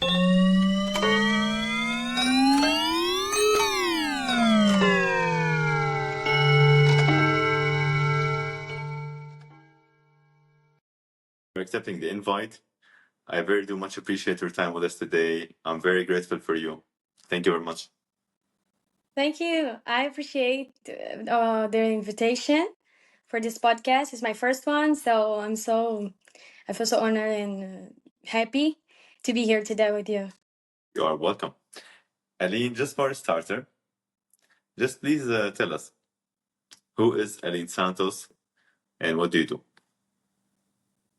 For accepting the invite. I very do much appreciate your time with us today. I'm very grateful for you. Thank you very much. Thank you. I appreciate the invitation for this podcast. It's my first one, so I feel so honored and happy to be here today with you. You are welcome. Aline, just for a starter, just please tell us who is Aline Santos and what do you do?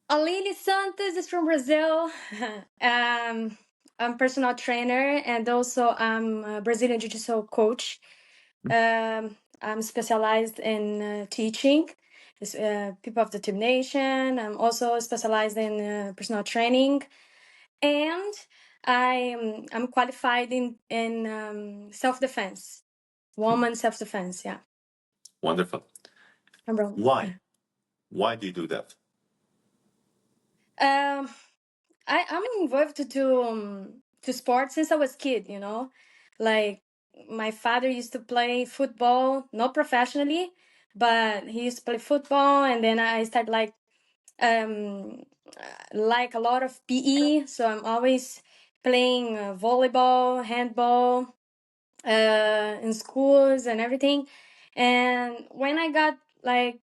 Aline Santos is from Brazil. um, I'm personal trainer and also I'm a Brazilian Jiu-Jitsu coach. I'm specialized in teaching people of the Team Nation. I'm also specialized in personal training, and I'm qualified in self defense, woman self defense. Yeah, Wonderful. I'm wrong. Why? Why do you do that? Um, I'm involved to sports since I was kid. Like my father used to play football, not professionally, but he used to play football, and then I started um like a lot of PE. So I'm always playing volleyball, handball, in schools and everything. And when I got like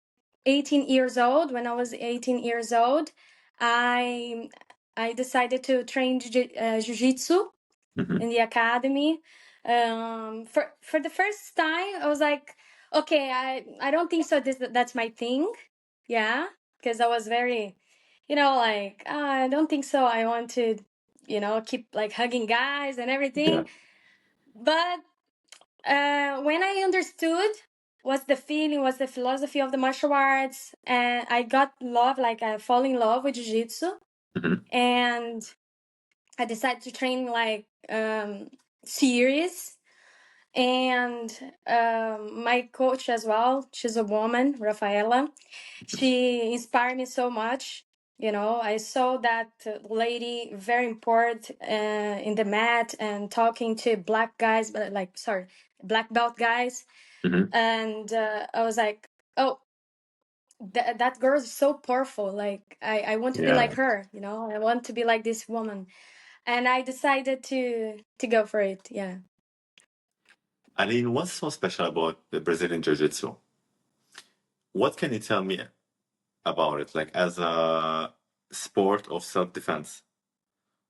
18 years old, when I was 18 years old, I I decided to train jiu-jitsu Mhm. in the academy. For the first time, I was like, okay, I don't think so. That's my thing, yeah, because I was very, like I don't think so. I want to, keep like hugging guys and Yeah. everything. But when I understood what's the feeling, what's the philosophy of the martial arts, and I got love, like I fall in love with jiu-jitsu, Mhm. and I decided to train like serious. And my coach as well, she's a woman, Rafaela. She inspired me so much. I saw that lady very important in the mat and talking to black guys, but like, sorry, black belt guys. Mhm. And I was like, oh, that girl is so powerful. Like, I want to be Yeah. like her, I want to be like this woman. And I decided to go for it. Yeah. Aline, what's so special about the Brazilian Jiu-Jitsu? What can you tell me about it, like as a sport of self-defense?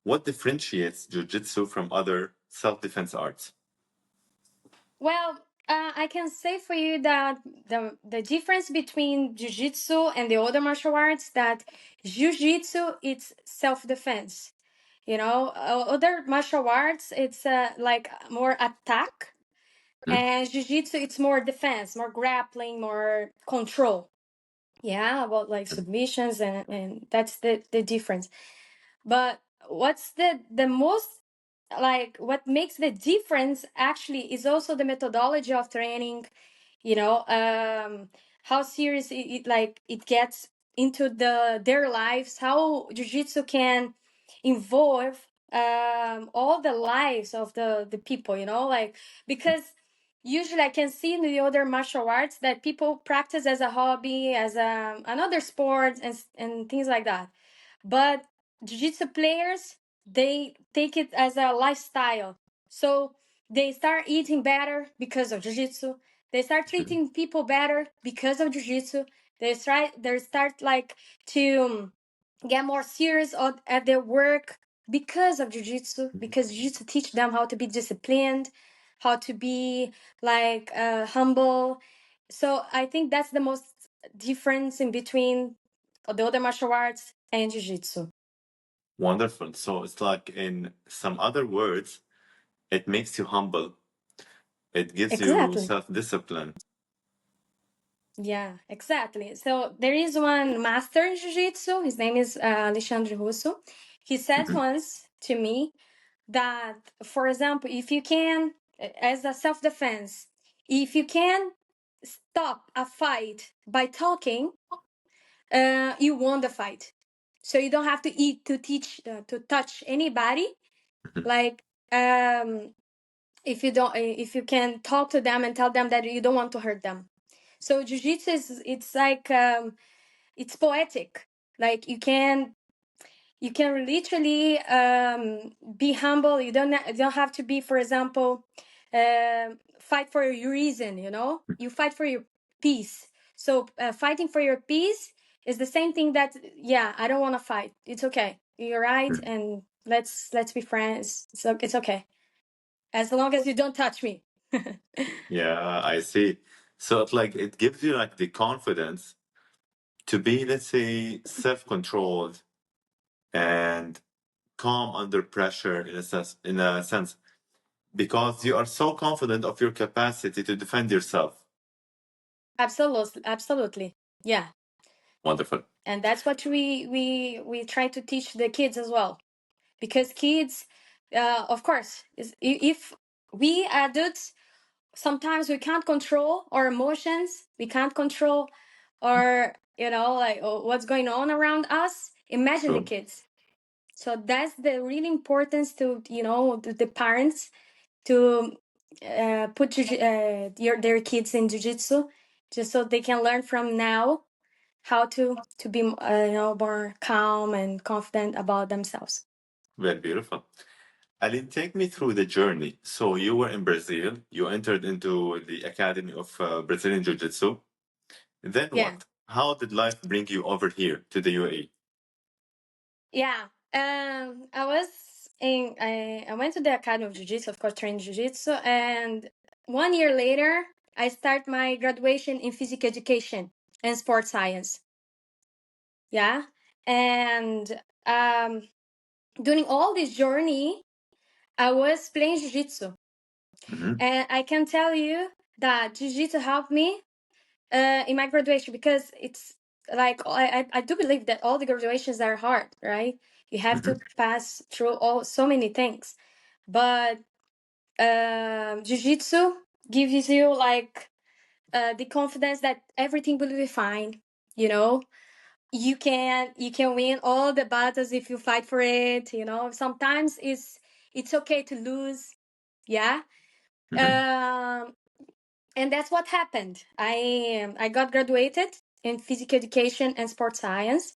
What differentiates Jiu-Jitsu from other self-defense arts? Well, I can say for you that the difference between jiu-jitsu and the other martial arts, that jiu-jitsu it's self-defense. Other martial arts it's like more attack, Mhm. and jiu-jitsu it's more defense, more grappling, more control. Yeah, about like submissions, and that's the difference. But what's the most, like what makes the difference actually is also the methodology of training, how serious it like it gets into their lives, how jiu-jitsu can involve all the lives of the people, like, because usually I can see in the other martial arts that people practice as a hobby, as another sport, and things like that. But jiu-jitsu players, they take it as a lifestyle. So they start eating better because of jiu-jitsu. They start treating people better because of jiu-jitsu. They start like to get more serious at their work because of jiu-jitsu, because jiu-jitsu teach them how to be disciplined, how to be like humble. So I think that's the most difference in between the other martial arts and jiu-jitsu. Wonderful. So it's like, in some other words, it makes you humble. It gives you Exactly. self-discipline. Yeah, exactly. So there is one master in jiu-jitsu. His name is Alexandre Russo. He said Mhm. once to me that, for example, if you can, as a self-defense, if you can stop a fight by talking, you won the fight. So you don't have to eat to teach to touch anybody. Like, if you can talk to them and tell them that you don't want to hurt them. So jiu-jitsu is, it's like, it's poetic. Like, you can literally be humble. You don't have to be, for example, fight for your reason. You fight for your peace. So fighting for your peace is the same thing that, yeah, I don't want to fight. It's okay. You're right, and let's be friends. So it's okay as long as you don't touch me. Yeah, I see. So it gives you like the confidence to be, let's say, self-controlled and calm under pressure in a sense, because you are so confident of your capacity to defend yourself. Absolutely, absolutely, yeah. Wonderful. And that's what we try to teach the kids as well, because kids, of course, if we adults, sometimes we can't control our emotions, we can't control our, like, what's going on around us. Imagine the True. kids. So that's the really importance to, the parents to put their kids in jiu-jitsu, just so they can learn from now how to be more calm and confident about themselves. Very beautiful. Aline, take me through the journey. So you were in Brazil, you entered into the Academy of Brazilian Jiu-Jitsu. Then Yeah, what? How did life bring you over here to the UAE? yeah. I was I went to the Academy of Jiu-Jitsu, of course, trained Jiu-Jitsu, and 1 year later, I start my graduation in physical education and sports science. Yeah, and um, during all this journey, I was playing Jiu-Jitsu, Hmm. and I can tell you that Jiu-Jitsu helped me in my graduation, because it's like, I do believe that all the graduations are hard, right? You have Hmm. to pass through so many things, but jiu-jitsu gives you like the confidence that everything will be fine. You can win all the battles if you fight for it. Sometimes it's okay to lose. Yeah. Hmm. um and that's what happened. I got graduated in physical education and sports science.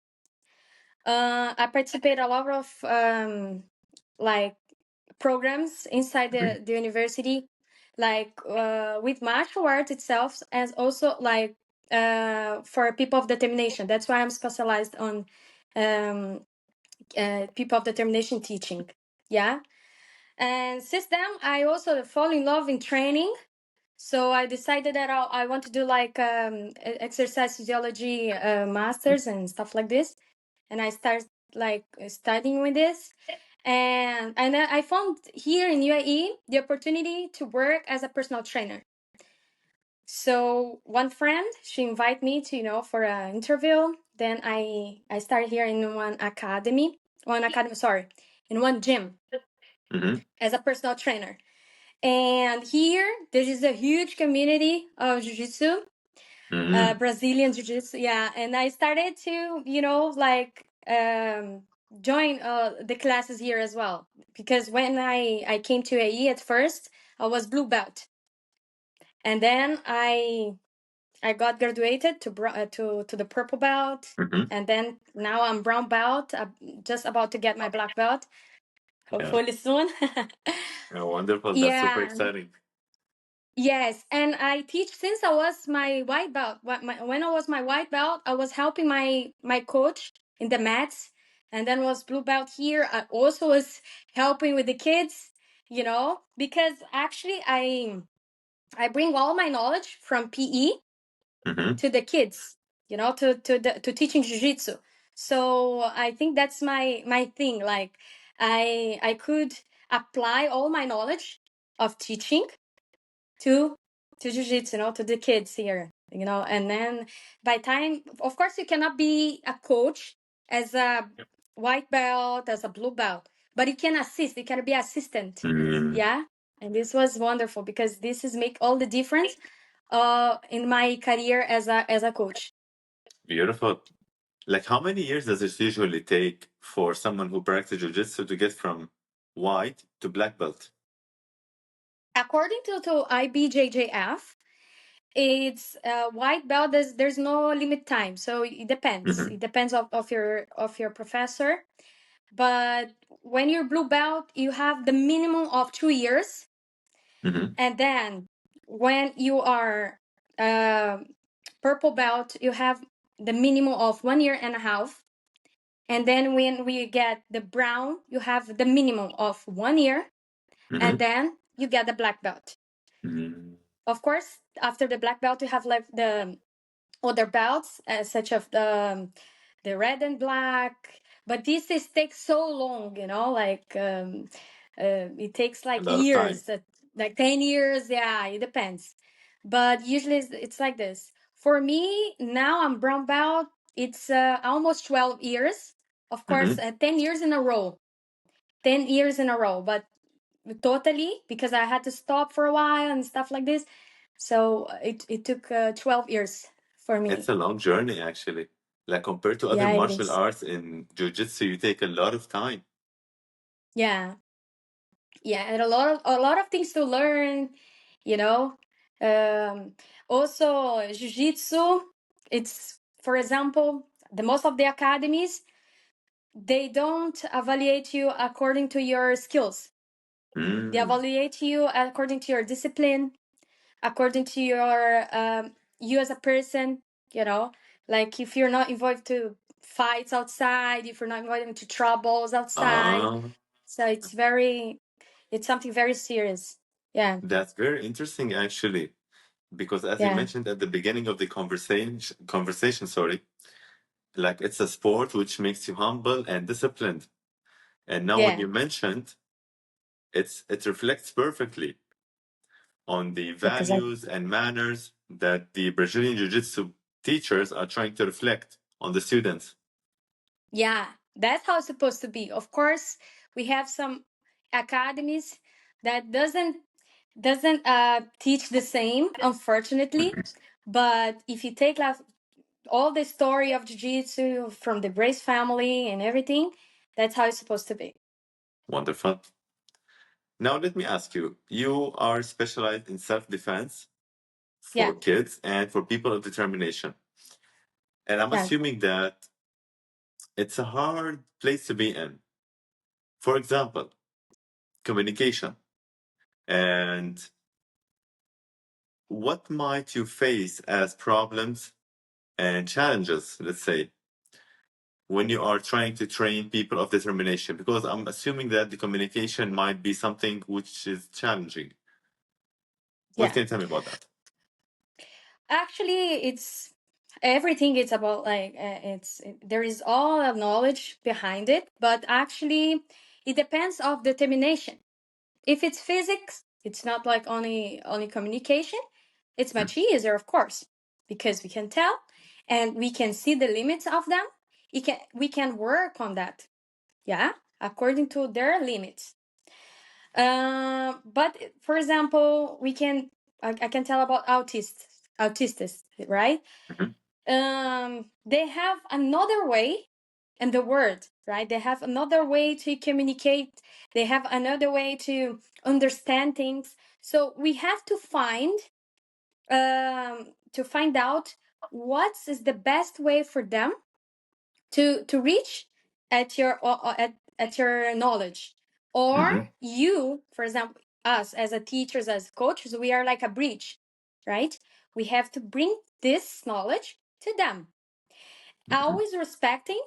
I participate a lot of like programs inside the university, like with martial arts itself, and also like for people of determination. That's why I'm specialized on um, people of determination teaching. Yeah, and since then I also fall in love in training. So I decided that I want to do like exercise physiology masters and stuff like this, and I started like studying with this, and then I found here in UAE the opportunity to work as a personal trainer. So one friend, she invited me to for an interview. Then I started here in sorry, in one gym Hmm. as a personal trainer. And here there is a huge community of jiu-jitsu, Hmm. Brazilian jiu-jitsu. Yeah, and I started to, like join the classes here as well, because when I came to AE at first, I was blue belt, and then I got graduated to the purple belt, Hmm. and then now I'm brown belt. I'm just about to get my black belt, Yeah. hopefully soon. Yeah, wonderful. That's super Yeah. exciting. Yes, and I teach since I was my white belt. When I was my white belt, I was helping my coach in the mats, and then was blue belt here. I also was helping with the kids, because actually I bring all my knowledge from PE Hmm. to the kids, to teaching jiu-jitsu. So I think that's my thing. Like, I could apply all my knowledge of teaching to jiu-jitsu, to the kids here, and then by time, of course, you cannot be a coach as a white belt, as a blue belt, but you can assist, you can be assistant. Mm. Yeah, and this was wonderful, because this is make all the difference in my career as a coach. Beautiful. Like, how many years does it usually take for someone who practices jiu-jitsu to get from white to black belt. According to IBJJF, it's white belt. There's no limit time, so it depends. Mm-hmm. It depends of your professor. But when you're blue belt, you have the minimum of 2 years, Mm-hmm. and then when you are purple belt, you have the minimum of 1 year and a half. And then when we get the brown, you have the minimum of 1 year, Mm-hmm. and then you get the black belt. Mm-hmm. Of course, after the black belt, you have like the other belts, such as the red and black. But this is takes so long, like it takes A like lot of time. years, like 10 years. Yeah, it depends. But usually it's like this. For me now, I'm brown belt. It's almost 12 years. Of course, Mm-hmm. 10 years in a row. 10 years in a row, but totally because I had to stop for a while and stuff like this. So it took 12 years for It's me. a long journey, actually. Like compared to other Yeah, it martial is. arts in jiu-jitsu, you take a lot of time. Yeah, yeah, and a lot of things to learn, you know. Um, Also, jiu-jitsu. It's, for example, the most of the academies, they don't evaluate you according to your skills. They Mm. evaluate you according to your discipline, according to your you as a person, you know like if you're not involved to fights outside, if you're not involved into troubles outside. Ah, So it's something very serious. Yeah. that's very interesting, actually, because as you Yeah. mentioned at the beginning of the conversation, sorry, like it's a sport which makes you humble and disciplined. And now when Yeah, you mentioned it reflects perfectly on the because I values and manners that the Brazilian Jiu-Jitsu teachers are trying to reflect on the students. yeah, that's how it's supposed to be. Of course, we have some academies that doesn't teach the same, unfortunately. But if you take like all the story of jiu-jitsu from the Brace family and everything, that's how it's supposed to be. Wonderful. Now let me ask you, you are specialized in self-defense Yeah. for kids and for people of determination. And I'm Yeah. assuming that it's a hard place to be in. For example, communication. And what might you face as problems and challenges, let's say, when you are trying to train people of determination? Because I'm assuming that the communication might be something which is challenging. What Yeah. can you tell me about that? Actually, it's everything. It's about like there is all a knowledge behind it, but actually it depends of determination. If it's physics, it's not like only communication. It's Mm, much easier, of course, because we can tell and we can see the limits of them. We can work on that, yeah, according to their limits. But for example, I can tell about autists, right? mhm, They have another way in the word, right? They have another way to communicate. They have another way to understand things. So we have to find out what is the best way for them to reach at your knowledge. Or mhm, you, for example, us as a teachers, as coaches, we are like a bridge, right? We have to bring this knowledge to them, mhm, always respecting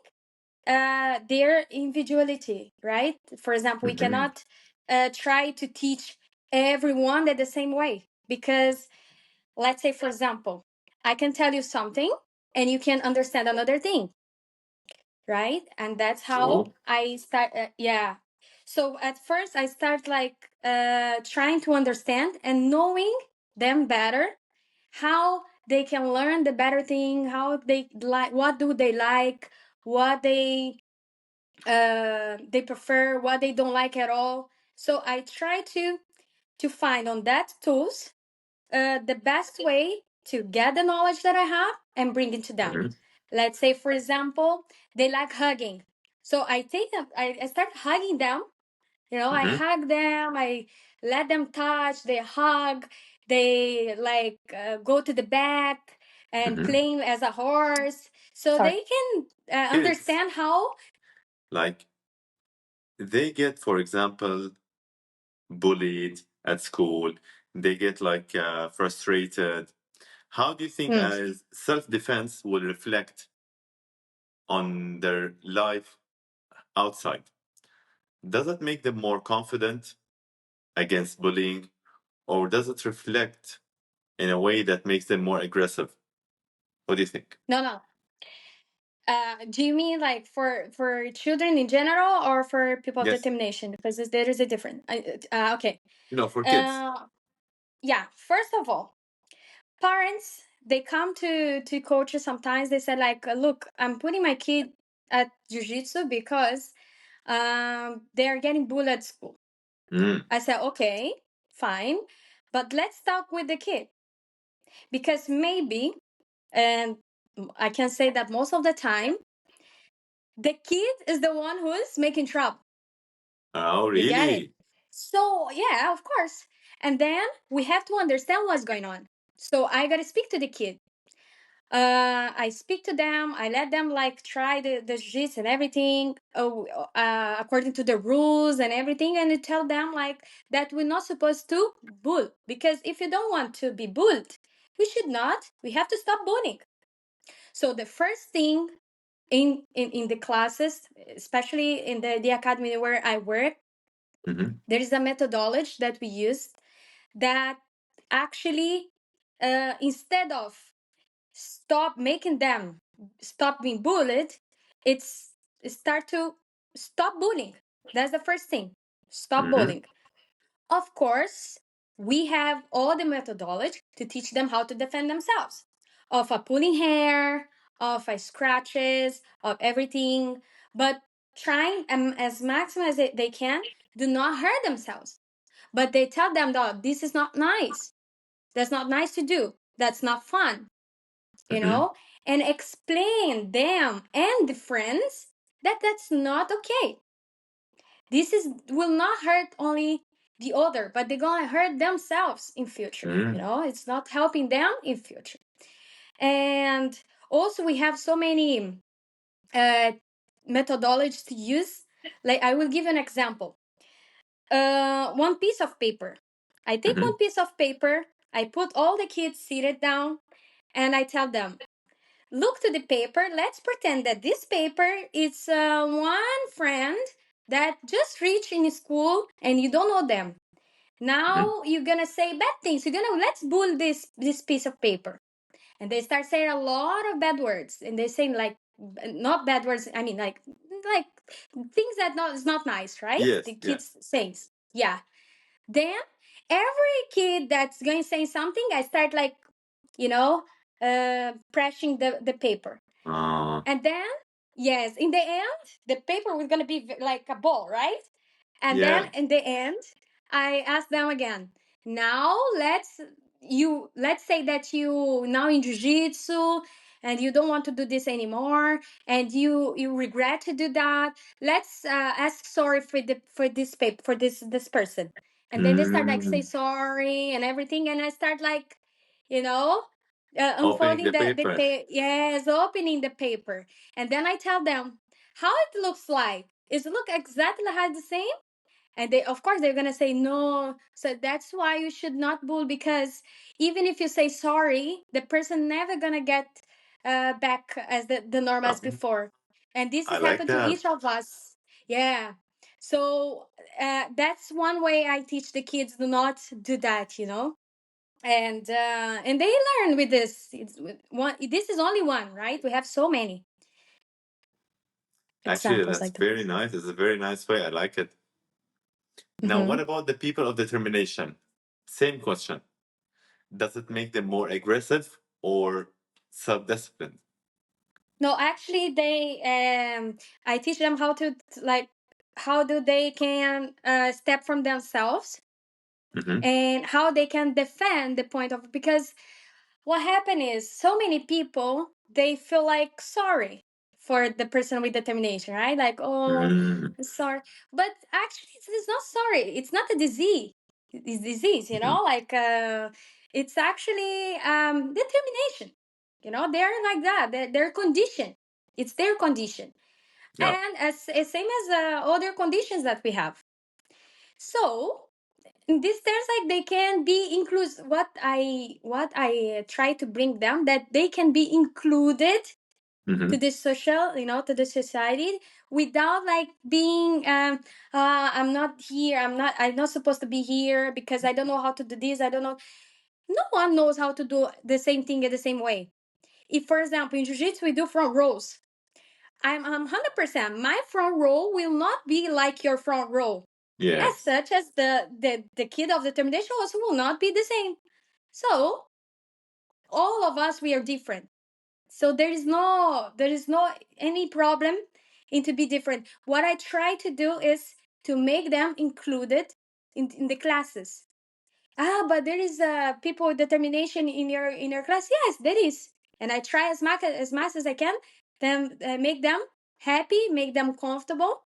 their individuality, right? For example, we mhm. cannot try to teach everyone at the same way, because let's say, for example, I can tell you something and you can understand another thing, right? And that's how True. I start. Yeah. So at first, I start like trying to understand and knowing them better, how they can learn the better thing, how they like, what do what they prefer, what they don't like at all. So I try to find on that tools the best way to get the knowledge that I have and bring it to them. Mhm, Let's say, for example, they like hugging. So I take them, I start hugging them You know, I Mm-hmm. hug them, I let them touch, they hug, they like go to the back and Mm-hmm. playing as a horse. So Sorry. they can Kids, understand how. like, they get, for example, bullied at school. They get like frustrated. How do you think Mm. as self-defense will reflect on their life outside? Does it make them more confident against bullying, or does it reflect in a way that makes them more aggressive? What do you think? No, no. Do you mean like for children in general or for people of Yes. determination? Because there is a difference. Okay. For kids. Uh, yeah. First of all, parents they come to coaches sometimes. They say like, "Look, I'm putting my kid at jiu-jitsu because they are getting bullied at school." Mm. I said, "Okay, fine, but let's talk with the kid because maybe, and I can say that most of the time." The kid is the one who is making trouble. Oh, You get it? really? So, yeah, of course. And then we have to understand what's going on. So I got to speak to the kid. I speak to them. I let them like try the jiu and everything according to the rules and everything. And I tell them like that we're not supposed to bull because if you don't want to be bulled, we should not. We have to stop bullying. So the first thing in the classes, especially in the academy where I work, Mm-hmm. there is a methodology that we use that actually instead of stop making them stop being bullied, it's start to stop bullying. That's the first thing. Stop Mm-hmm. bullying. Of course, we have all the methodology to teach them how to defend themselves of a pulling hair, of a scratches, of everything, but trying as maximum as they can do not hurt themselves. But they tell them that this is not nice. That's not nice to do. That's not fun, you Mm-hmm. know, and explain them and the friends that that's not okay. This is will not hurt only the other, but they're gonna hurt themselves in future. You Mm-hmm. know, it's not helping them in future. And also we have so many uh, methodologies to use. Like I will give you an example. One piece of paper. I take Mm-hmm. one piece of paper. I put all the kids seated down, and I tell them, look to the paper. Let's pretend that this paper is one friend that just reached in school and you don't know them. Mm-hmm. Now you're gonna say bad things. You're gonna let's bull this piece of paper, and they start saying a lot of bad words, and they're saying like not bad words. I mean like things that not is not nice, right? Yes. The Yeah. kids saying, yeah. Then every kid that's going to say something, I start like you know pressing the paper. Uh, And then, yes, in the end, the paper was going to be like a ball, right? And then yeah. in the end, I asked them again. Now let's say that you now in jiu-jitsu and you don't want to do this anymore and you regret to do that. Let's ask sorry for this paper for this person. And then they start like say Mm. sorry and everything, and I start like, you know, Opening unfolding the paper. yes, opening the paper. And then I tell them how it looks like. Is it look exactly like the same? And they of course they're gonna say no. So that's why you should not bull, because even if you say sorry, the person never gonna get back as the norm as Okay. before. And this I has like happened to that. each of us. Yeah. So that's one way I teach the kids do not do that, you know. And they learn with this. It's one. This is only one, right? We have so many Actually, examples that's like that. very nice. It's a very nice way. I like it. Now, what Hmm. about the people of determination? Same question. Does it make them more aggressive or self-disciplined? No, actually, they I teach them how to like how do they can step from themselves Mm-hmm. and how they can defend the point of, because what happened is so many people they feel like sorry for the person with determination, right? Like, oh, Mm-hmm. sorry. But actually, it's not sorry. It's not a disease. It's disease, like it's actually determination. They're like that. They're conditioned. It's their condition. Yeah. And as same as other conditions that we have. So in this terms, like they can be inclusive. What I try to bring them, that they can be included to Mm-hmm. the social, to the society, without like being I'm not supposed to be here because I don't know how to do this. I don't know. No one knows how to do the same thing in the same way. If, for example, in jiu-jitsu we do front rows, I'm 100%. My front row will not be like your front row. As Yes. such as the kid of determination also will not be the same. So all of us, we are different. So there is no any problem in to be different. What I try to do is to make them included in the classes. But there is people with determination in your class. Yes, there is, and I try as much as I can, then make them happy, make them comfortable,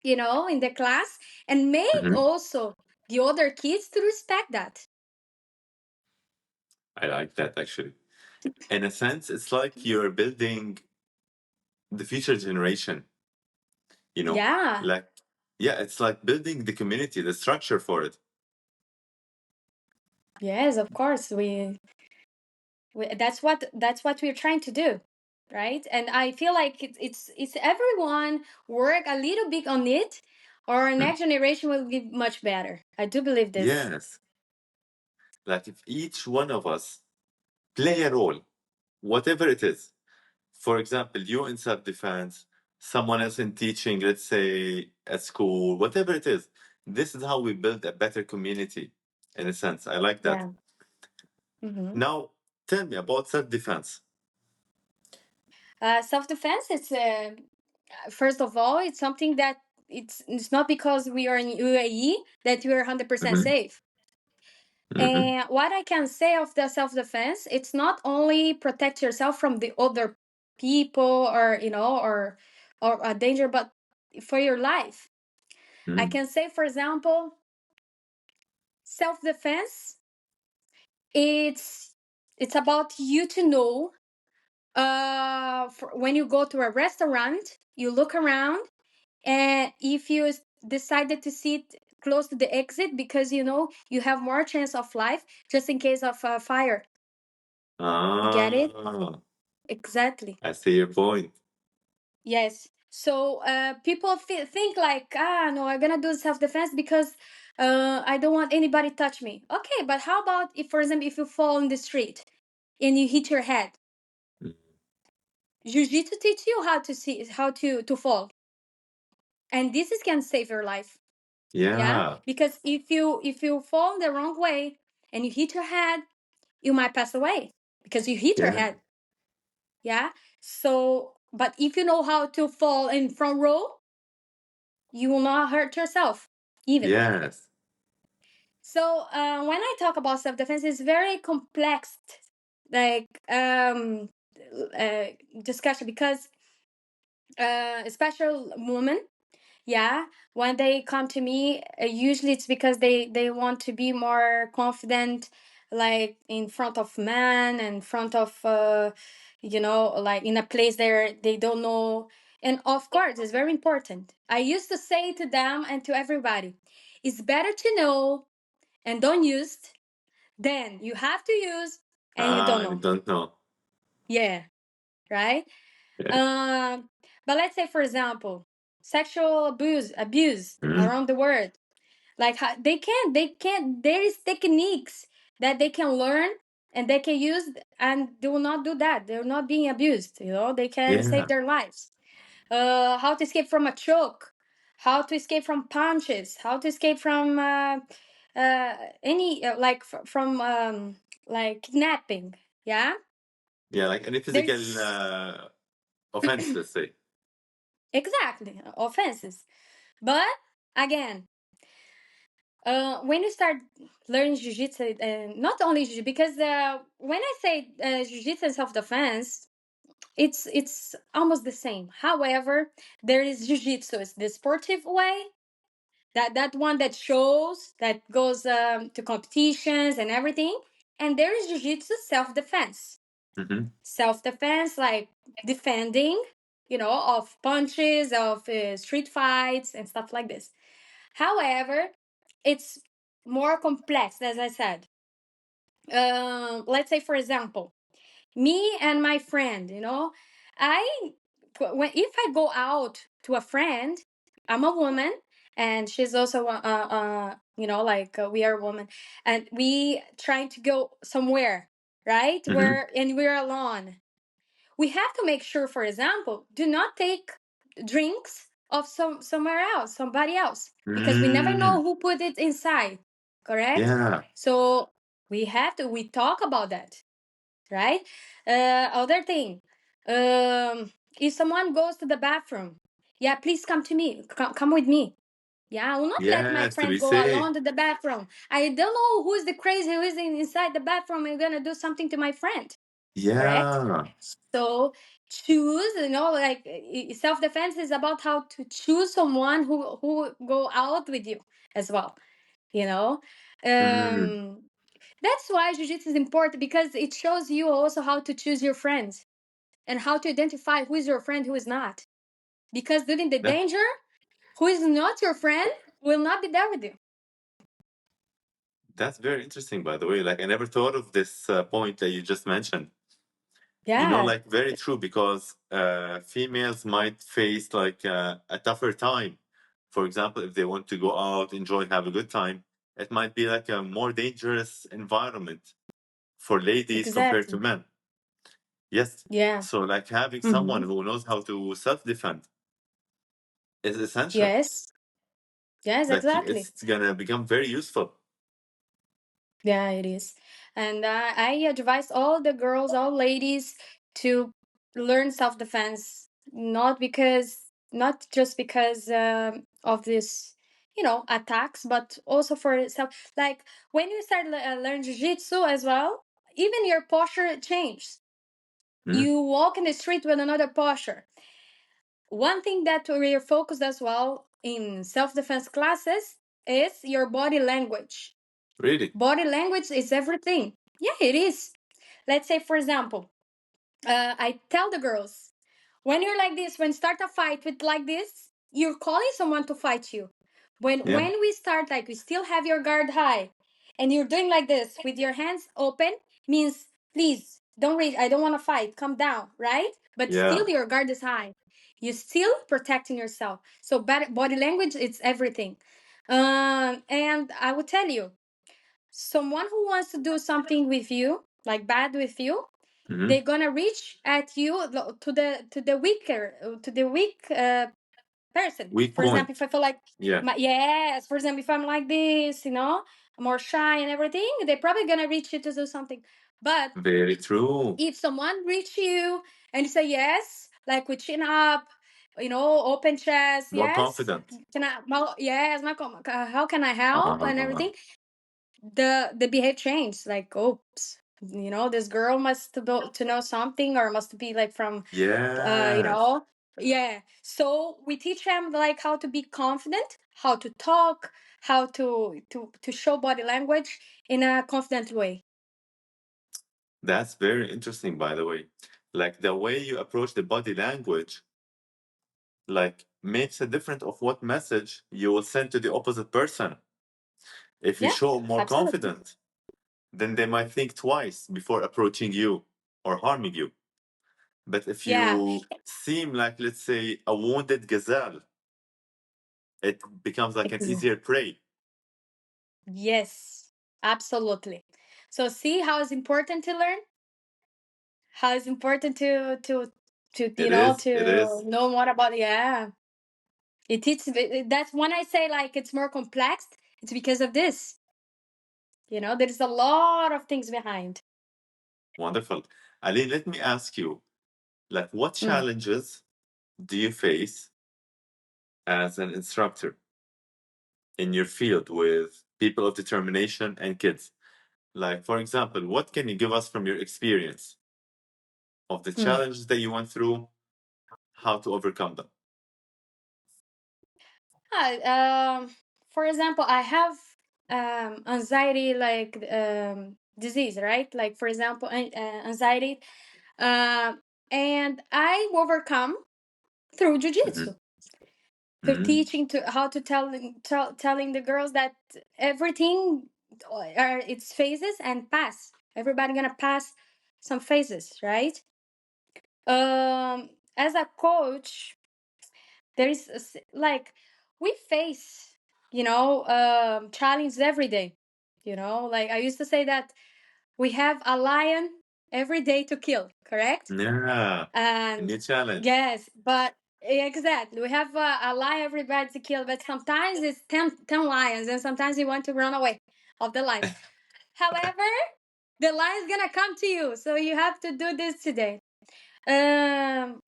in the class, and make Mm-hmm. also the other kids to respect that. I like that actually. In a sense, it's like you're building the future generation, you know? Yeah. Like, yeah, it's like building the community, the structure for it. Yes, of course. That's what we're trying to do, right? And I feel like it's everyone work a little bit on it, or our Mm. next generation will be much better. I do believe this. Yes. Like if each one of us play a role, whatever it is. For example, you in self-defense, someone else in teaching, let's say at school, whatever it is. This is how we build a better community, in a sense. I like that. Yeah. Hmm. Now, tell me about self-defense. Self-defense, it's first of all, it's something that it's not because we are in UAE that we are 100% Hmm. safe. Hmm. And what I can say of the self-defense, it's not only protect yourself from the other people, or or a danger, but for your life. I Hmm. can say, for example, self-defense, it's it's about you to know, when you go to a restaurant, you look around, and if you decided to sit close to the exit, because you have more chance of life, just in case of a fire. You get it? Ah, Exactly. I see your point. Yes. So people think like, no, I'm gonna do self-defense because I don't want anybody touch me. Okay, but how about if, for example, if you fall in the street and you hit your head? Mm. Jiu-jitsu teach you how to see, how to fall, and can save your life. Yeah, Yeah, because if you fall the wrong way and you hit your head, you might pass away because you hit your yeah, head. Yeah. So, but if you know how to fall in front row, you will not hurt yourself even. yes. So when I talk about self-defense, it's very complex, like uh, discussion, because especially women, yeah, when they come to me, usually it's because they want to be more confident, like in front of men, and in front of like in a place there they don't know. And of course, it's very important. I used to say to them and to everybody, it's better to know and don't use than you have to use and you don't I know. don't know. Yeah, right. Yeah. um but let's say, for example, sexual abuse Mm. around the world. Like, how they can there is techniques that they can learn and they can use, and they will not do that. They're not being abused. They can save Yeah, their lives. How to escape from a choke, how to escape from punches, how to escape from any like from like kidnapping. Yeah, yeah, like any physical there's offense, let's say. exactly offenses. But again, when you start learning jiu-jitsu, not only jiu, because when I say jiu-jitsu and self-defense, it's almost the same. However, there is jiu-jitsu. It's the sportive way, that one that shows, that goes to competitions and everything. And there is jiu-jitsu self-defense. Mm-hmm. Self-defense, like defending, of punches, of street fights and stuff like this. However, it's more complex, as I said. Let's say, for example, me and my friend, I when if I go out to a friend, I'm a woman, and she's also like we are a woman, and we trying to go somewhere, right? Mm-hmm. And we're alone. We have to make sure, for example, do not take drinks of somewhere else, somebody else, because we never know Mm. who put it inside. Correct? Yeah. So we talk about that, right? Other thing, if someone goes to the bathroom, yeah, please come to me, come with me. Yeah, I will not let my Yes, to friend be go safe. alone to the bathroom. I don't know who is the crazy who is inside the bathroom and gonna do something to my friend. Correct? Yeah. So choose, like self-defense is about how to choose someone who go out with you as well. You know, Mm. um, that's why jiu-jitsu is important, because it shows you also how to choose your friends and how to identify who is your friend, who is not. Because during the That danger, who is not your friend will not be there with you. that's very interesting, by the way. Like I never thought of this point that you just mentioned. Yeah, Like very true because females might face like a tougher time. For example, if they want to go out, enjoy, have a good time, it might be like a more dangerous environment for ladies compared to exactly. men. Yes. Yeah. So like having someone Hmm. who knows how to self-defend is essential. Yes. Yes, Like exactly. it's gonna become very useful. Yeah, it is. And I advise all the girls, all ladies, to learn self-defense, not just because of this, attacks, but also for self. Like when you start learn jiu-jitsu as well, even your posture changes. Hmm? You walk in the street with another posture. One thing that we are focused as well in self-defense classes is your body language. Really? Body language is everything. Yeah, it is. Let's say, for example, I tell the girls, when you're like this, when start a fight with like this, you're calling someone to fight you. Yeah. When we start, like, we still have your guard high, and you're doing like this with your hands open, means please don't reach. I don't want to fight. Come down, right? But Yeah. still, your guard is high. You're still protecting yourself. So body language, it's everything. And I will tell you, someone who wants to do something with you, like bad with you, Hmm. they're gonna reach at you to the weak person. Weak For example, if point. I feel like Yeah. yes, for example, if I'm like this, I'm more shy and everything, they're probably gonna reach you to do something. But Very true. if someone reach you and you say yes, like with chin up, open chest, More yes, confident. yes, how can I help and Ah, everything, the behavior changed. Like, oops, this girl must to know something, or must be like from yes. yeah. So we teach them like how to be confident, how to talk, how to show body language in a confident way. That's very interesting, by the way. Like the way you approach the body language, like makes a difference of what message you will send to the opposite person. If you Yeah, show more absolutely. confident, then they might think twice before approaching you or harming you. But if Yeah. you seem like, let's say, a wounded gazelle, it becomes like an Ex- easier prey. yes, absolutely. So see how it's important to learn, how it's important to It is. It to is. know more about. Yeah, that's when I say like it's more complex. It's because of this. There's a lot of things behind. Wonderful. Ali, let me ask you, like, what Mm. challenges do you face as an instructor in your field with people of determination and kids? Like, for example, what can you give us from your experience? of the Mm. challenges that you went through, how to overcome them. Hi, for example, I have anxiety like disease, right? Like for example, anxiety, uh, and I overcome through Mm-hmm. jujitsu, through Mm-hmm. teaching to how to telling the girls that everything are its phases and pass. Everybody gonna pass some phases, right? As a coach, there is like we face, challenges every day. Like I used to say that we have a lion every day to kill, correct? Yeah, a And new challenge. yes, but exactly, we have a lion every day to kill, but sometimes it's 10 lions, and sometimes you want to run away of the lions. However, the lion's gonna come to you, so you have to do this today. um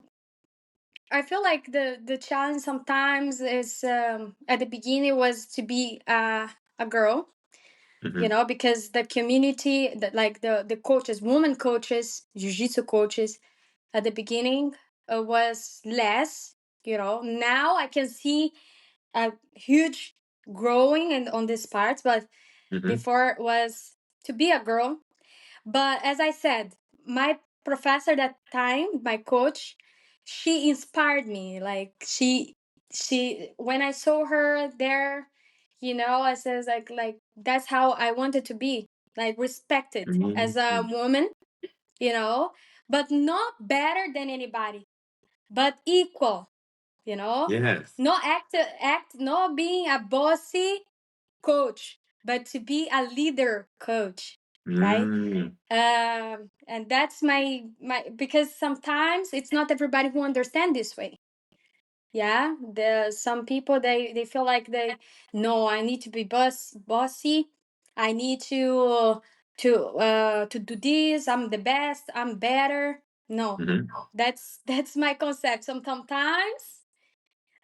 I feel like the challenge sometimes is, at the beginning was to be a girl, Mm-hmm. because the community, that like the coaches, women coaches, jiu-jitsu coaches, at the beginning was less. Now I can see a huge growing and on this part, but Mm-hmm. before it was to be a girl. But as I said, my professor that time, my coach, she inspired me. Like she when I saw her there, I says like that's how I wanted to be. Like respected as a Mm-hmm. woman, but not better than anybody, but equal, you know? Yes. Not not being a bossy coach, but to be a leader coach, right? Mm. And that's my because sometimes it's not everybody who understand this way. Yeah, the some people they feel like they no, I need to be bossy. I need to do this. I'm the best. I'm better. No, Mm-hmm. that's my concept. Sometimes,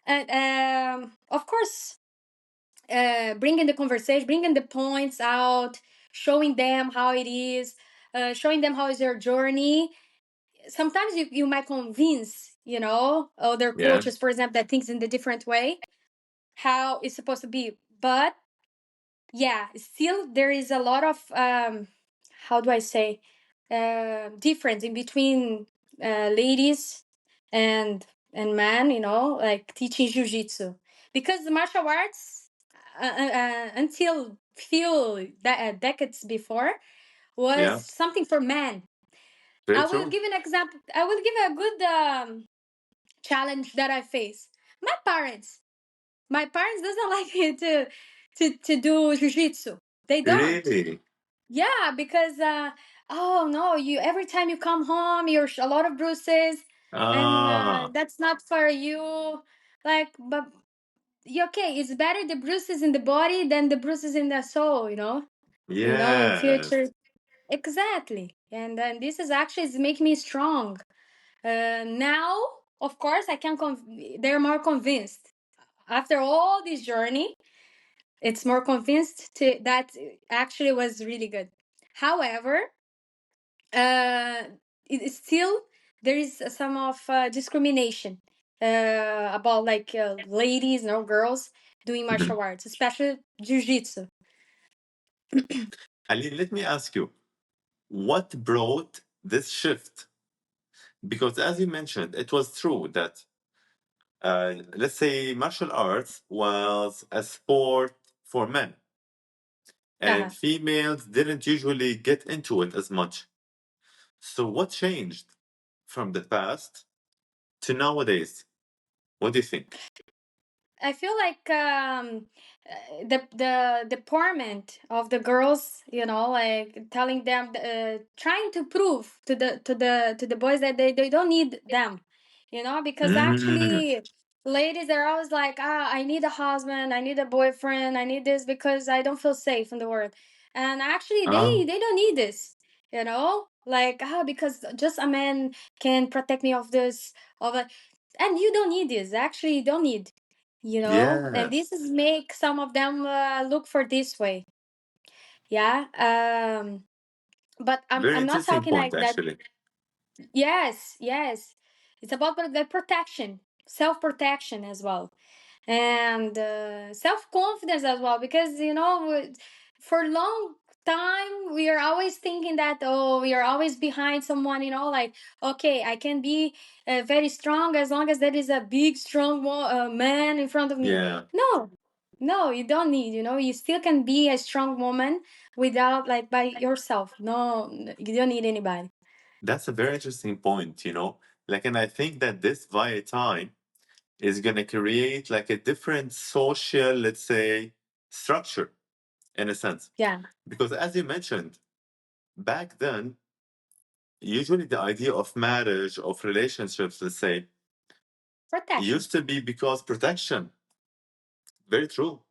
and of course, bringing the conversation, bringing the points out, showing them how it is, showing them how is your journey. Sometimes you might convince, other Yeah. coaches, for example, that thinks in the different way how it's supposed to be. But yeah, still there is a lot of how do I say, difference in between ladies and men, like teaching jiu-jitsu, because the martial arts, until few decades before, was Yeah. something for men. Very I will true. give an example. I will give a good challenge that I face. My parents doesn't like me to do jiu-jitsu. They don't. Really? Yeah, because oh no, you every time you come home, you're a lot of bruises, and Ah, that's not for you. Like, but okay, it's better the bruises in the body than the bruises in the soul. In yes. future, exactly. And then this is actually is making me strong. Now, of course, I can. They're more convinced after all this journey. It's more convinced to that actually was really good. However, uh, it is still there is some of discrimination about like ladies, no girls doing Mhm. martial arts, especially jiu-jitsu. Aline, let me ask you, what brought this shift? Because as you mentioned, it was true that, let's say, martial arts was a sport for men, and Uh-huh. females didn't usually get into it as much. So, what changed from the past to nowadays? What do you think? I feel like the deportment of the girls, like telling them, trying to prove to the boys that they don't need them, because Mm, actually ladies they're always like, I need a husband, I need a boyfriend, I need this because I don't feel safe in the world, and actually uh, they don't need this, like because just a man can protect me of this of a, and you don't need this, actually you don't need, and yes. this is make some of them look for this way. Yeah. But I'm Very I'm not interesting talking point, like that. actually. Yes, yes. It's about the protection, self protection as well, and self confidence as well. Because for a long time we are always thinking that, oh, we are always behind someone. Like, okay, I can be very strong as long as there is a big, strong man in front of me. Yeah, No, no, you don't need. You still can be a strong woman without, like, by yourself. No, you don't need anybody. that's a very interesting point, Like, and I think that this via time is going to create like a different social, let's say, structure in a sense. Yeah, Because as you mentioned, back then, usually the idea of marriage, of relationships, let's say, protection. used to be because protection. Very true.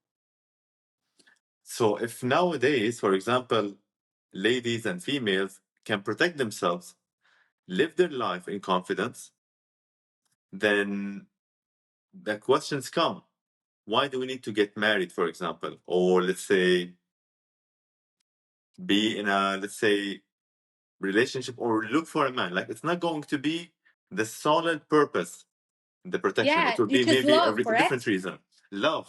So if nowadays, for example, ladies and females can protect themselves, live their life in confidence, then the questions come. Why do we need to get married, for example? Or let's say, be in a, let's say, relationship or look for a man. Like, it's not going to be the solid purpose, the protection. It Yeah, will be which is maybe a love, different correct? reason. Love.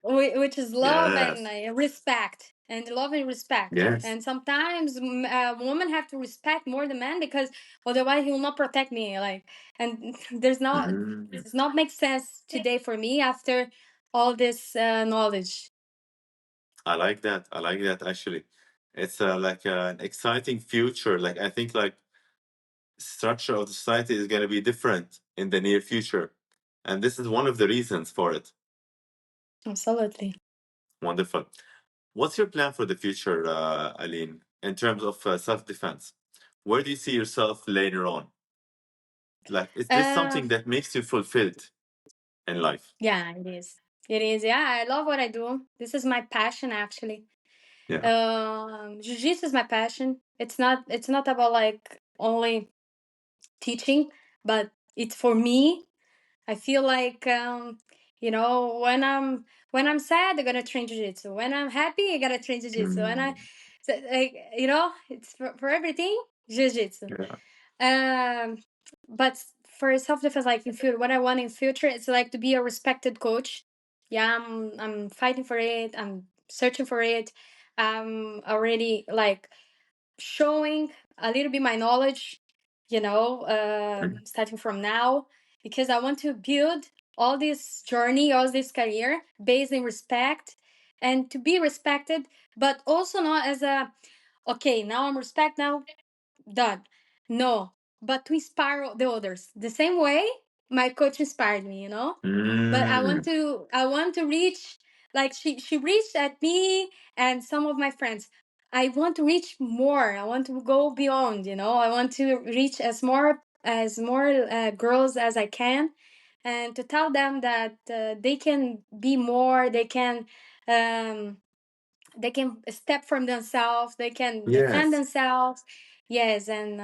Which is love and Yes. respect, and love and respect. Yes. And sometimes women have to respect more the man, because otherwise he will not protect me. Like, and Mm. does not make sense today for me after all this knowledge. I like that. I like that actually. It's like an exciting future. Like, I think like structure of the society is going to be different in the near future. And this is one of the reasons for it. Absolutely. Wonderful. What's your plan for the future, Aline, in terms of self-defense? Where do you see yourself later on? Like, is this Uh, something that makes you fulfilled in life? yeah, it is. It is. Yeah, I love what I do. This is my passion, actually. Yeah. Jiu-jitsu is my passion. It's not about, like, only teaching, but it's for me. I feel like, when I'm sad, I gotta train jiu-jitsu. When I'm happy, I gotta train jiu-jitsu. And Mm. like, it's for everything jiu-jitsu. Yeah. Um, but for self-defense, like, in future, what I want in future is, like, to be a respected coach. Yeah, I'm fighting for it. I'm searching for it. I'm already, like, showing a little bit my knowledge, Mm. starting from now, because I want to build all this journey, all this career based in respect, and to be respected, but also not as a, okay, now I'm respect, now done. No, but to inspire the others the same way my coach inspired me. But I want Mm. to I want to reach, like, she reached at me and some of my friends. I want to reach more. I want to go beyond. I want to reach as more girls as I can, and to tell them that they can be more. Um, they can step from themselves, they can defend Yes. themselves. Yes, and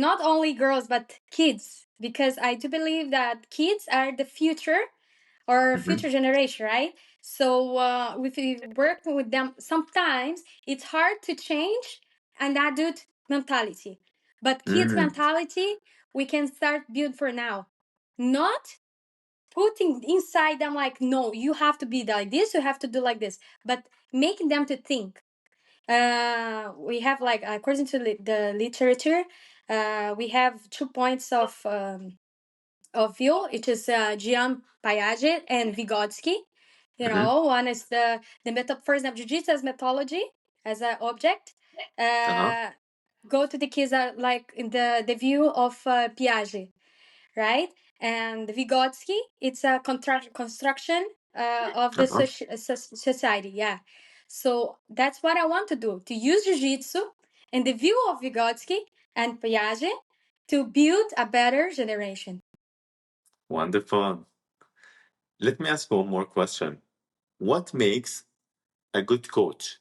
not only girls but kids, because I do believe that kids are the future, or Mhm. future generation, right? So if we work with them, sometimes it's hard to change an adult mentality, but kids Mm. mentality we can start build for now, not putting inside them, like, no, you have to be like this, you have to do like this, but making them to think. We have, like, according to the literature, we have 2 points of view. It is Gian Piaget and Vygotsky. Mhm. One is the method, for example, jiu-jitsu as methodology, as an object. Uh-huh. Uh, Go to the kids, like, in the view of Piaget, right? And Vygotsky, it's a construction of the Uh-huh. society. Yeah. So that's what I want to do, to use jiu-jitsu in the view of Vygotsky and Piaget to build a better generation. Wonderful. Let me ask one more question. What makes a good coach?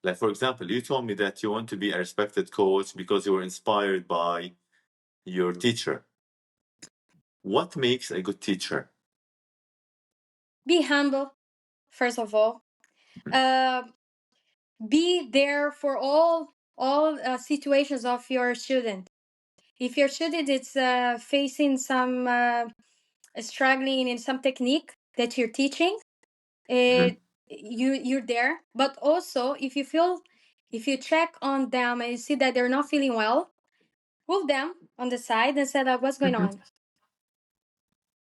Like, for example, you told me that you want to be a respected coach because you were inspired by your teacher. What makes a good teacher? Be humble, first of all. Uh, be there for all situations of your student. If your student is facing some struggling in some technique that you're teaching, Mm-hmm. you're there. But also, if you check on them and you see that they're not feeling well, move them on the side and say like, what's going Mm-hmm. on?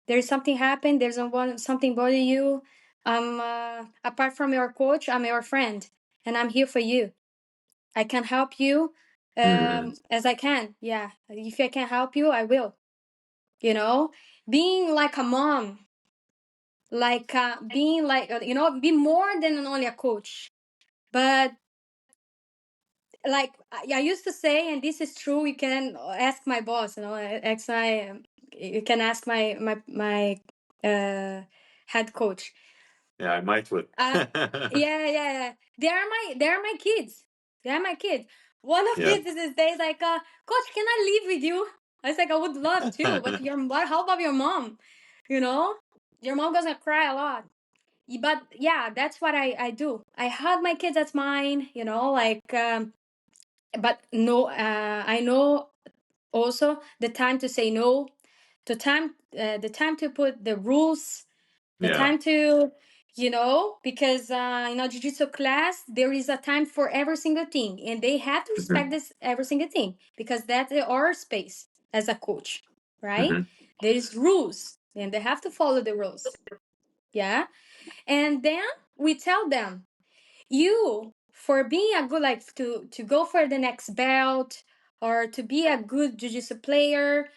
There's something happened. There's something bother you. Apart from your coach, I'm your friend, and I'm here for you. I can help you Mm-hmm. as I can. Yeah, if I can help you, I will. You know, being like a mom, like being like be more than only a coach. But like I used to say, and this is true. You can ask my boss. Ask my, you can ask my head coach. Yeah, I might would. Yeah. They are my kids. They are my kids. One of Yeah. kids is days like, coach, can I live with you? I was like, I would love to, but how about your mom? You know, your mom doesn't cry a lot. But yeah, that's what I do. I hug my kids. That's mine. But no, I know also the time to say no, the time to put the rules, the Yeah. time to, because in a jiu-jitsu class there is a time for every single thing, and they have to Mm-hmm. respect this every single thing because that's our space as a coach, right? Mm-hmm. There is rules and they have to follow the rules. Yeah. And then we tell them, you, for being a good, like, to go for the next belt or to be a good jiu-jitsu player,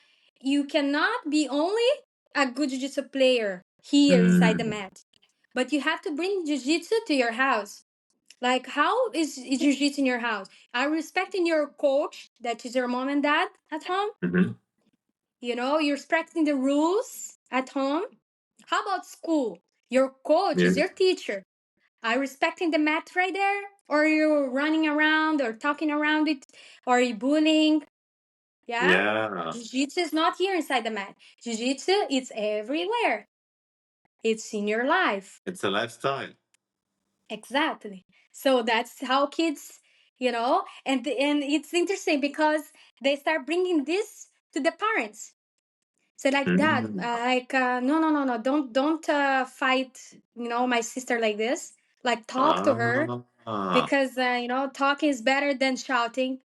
you cannot be only a good jiu-jitsu player here inside the Mm-hmm. mat, but you have to bring jiu-jitsu to your house. Like, how is jiu-jitsu in your house? Are you respecting your coach, that is your mom and dad at home? Mm-hmm. You're respecting the rules at home. How about school? Your coach Yeah. is your teacher. Are you respecting the mat right there? Or are you running around or talking around it? Or are you bullying? Yeah? Yeah. Jiu-jitsu is not here inside the mat. Jiu-jitsu, it's everywhere. It's in your life. It's a lifestyle. Exactly. So that's how kids, and it's interesting because they start bringing this to the parents. So like, dad, Mm-hmm. no, don't fight, my sister like this. Like, talk to her, Ah, because talking is better than shouting.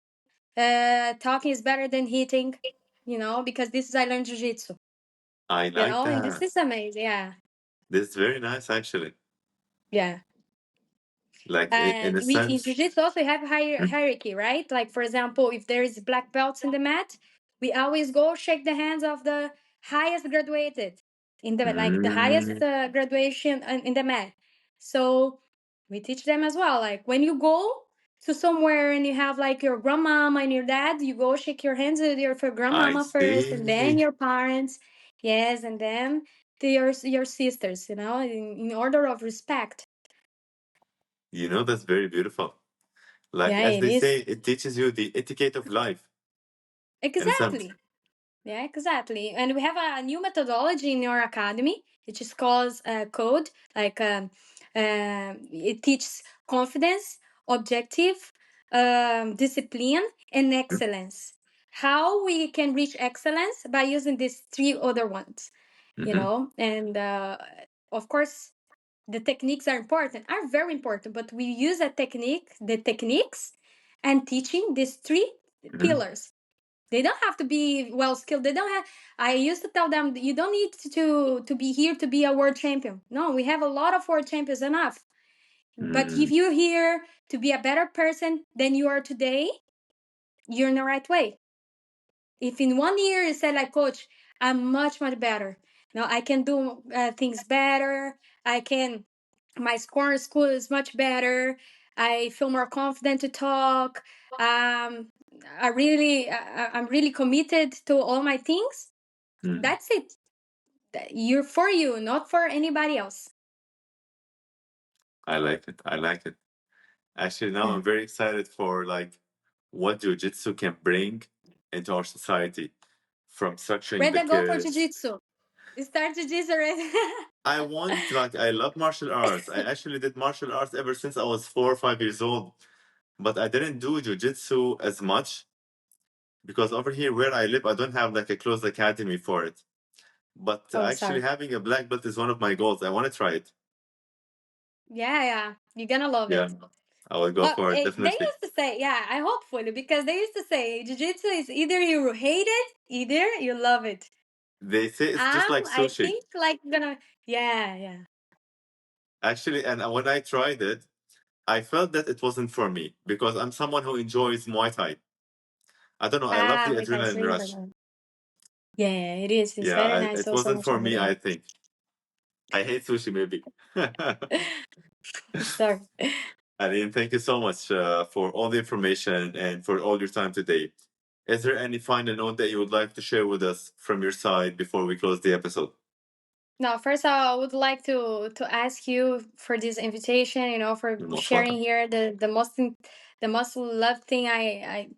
Talking is better than hitting. Because this is, I learned jiu-jitsu. I like And this that. is amazing. Yeah, This is very nice, actually. yeah. Like in And a we in sense. jiu-jitsu also have Mm. hierarchy, right? Like, for example, if there is black belts in the mat, we always go shake the hands of the highest graduated in the, like, the highest Mm. graduation in the mat. So we teach them as well. Like, when you go to somewhere and you have like your grandmama and your dad, you go shake your hands with your I grandmama first, and then see. your parents, yes, and then to your sisters. In order of respect. That's very beautiful. Like Yeah, as it they is. say, it teaches you the etiquette of life in a sense. Exactly. Yeah, exactly. And we have a new methodology in your academy, which is called code. Like, it teaches confidence, objective, discipline, and excellence. How we can reach excellence by using these three other ones, Mm-hmm. and of course, the techniques are very important, but we use the techniques, and teaching these three Mm-hmm. pillars. They don't have to be well skilled. They don't have. I used to tell them, you don't need to be here to be a world champion. No, we have a lot of world champions enough. But if Mm. you're here to be a better person than you are today, you're in the right way. If in 1 year you say like, coach, I'm much better. I can do things better. I can. My score in school is much better. I feel more confident to talk. Um, I'm really committed to all my things. Mm. That's it. You're for you, not for anybody else. I like it. I like it. Actually, now Yeah. I'm very excited for like what jiu-jitsu can bring into our society from structuring the Ready to go for kids. jiu-jitsu. Start jiu-jitsu already. I love martial arts. I actually did martial arts ever since I was 4 or 5 years old, but I didn't do jiu-jitsu as much. because over here where I live, I don't have like a closed academy for it. But Oh, actually sorry. having a black belt is one of my goals. I want to try it. Yeah, yeah. You're gonna love Yeah, it. I will go for it, They definitely. used to say, yeah, I hopefully, because they used to say jiu-jitsu is either you hate it, either you love it. They say it's just like I sushi. think like gonna, yeah, yeah. Actually, and when I tried it, I felt that it wasn't for me because I'm someone who enjoys Muay Thai. I don't know, I love the Muay Thai is adrenaline really rush. important. Yeah, it is. It's Yeah, very nice it also wasn't much for over me, I there. think. I hate sushi, maybe. Sorry. Aline, thank you so much for all the information and for all your time today. Is there any final note that you would like to share with us from your side before we close the episode? Now, first, I would like to ask you for this invitation. You know, for You're most sharing welcome. here the most loved thing I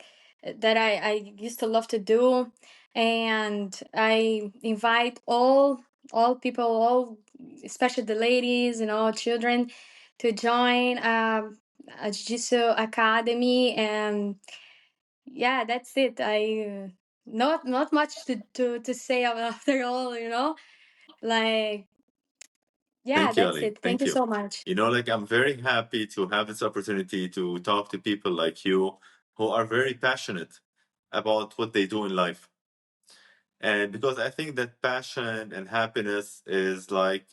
used to love to do, and I invite all people, all especially the ladies, you know, children, to join a jiu-jitsu academy. And yeah, that's it. I not much to say after all, you know, like yeah, Thank you, that's Aline. it. Thank Thank you you. so much. You know, like I'm very happy to have this opportunity to talk to people like you who are very passionate about what they do in life. And because I think that passion and happiness is like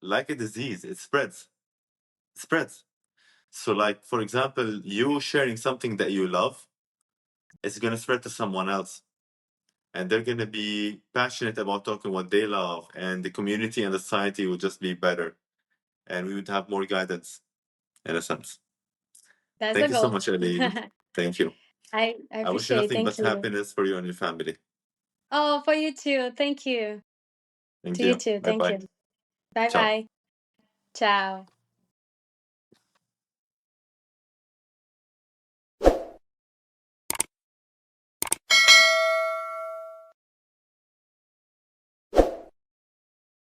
a disease, it spreads. It spreads. So like for example, you sharing something that you love, it's gonna spread to someone else. And they're gonna be passionate about talking what they love, and the community and the society would just be better. And we would have more guidance in a sense. That's the Thank you so goal. much, Aline. Thank you. I I wish you appreciate. nothing Thank but you. happiness for you and your family. Oh, for you too. Thank you. Thank To you you. too. Bye Thank bye. you. Bye Ciao. bye. Ciao.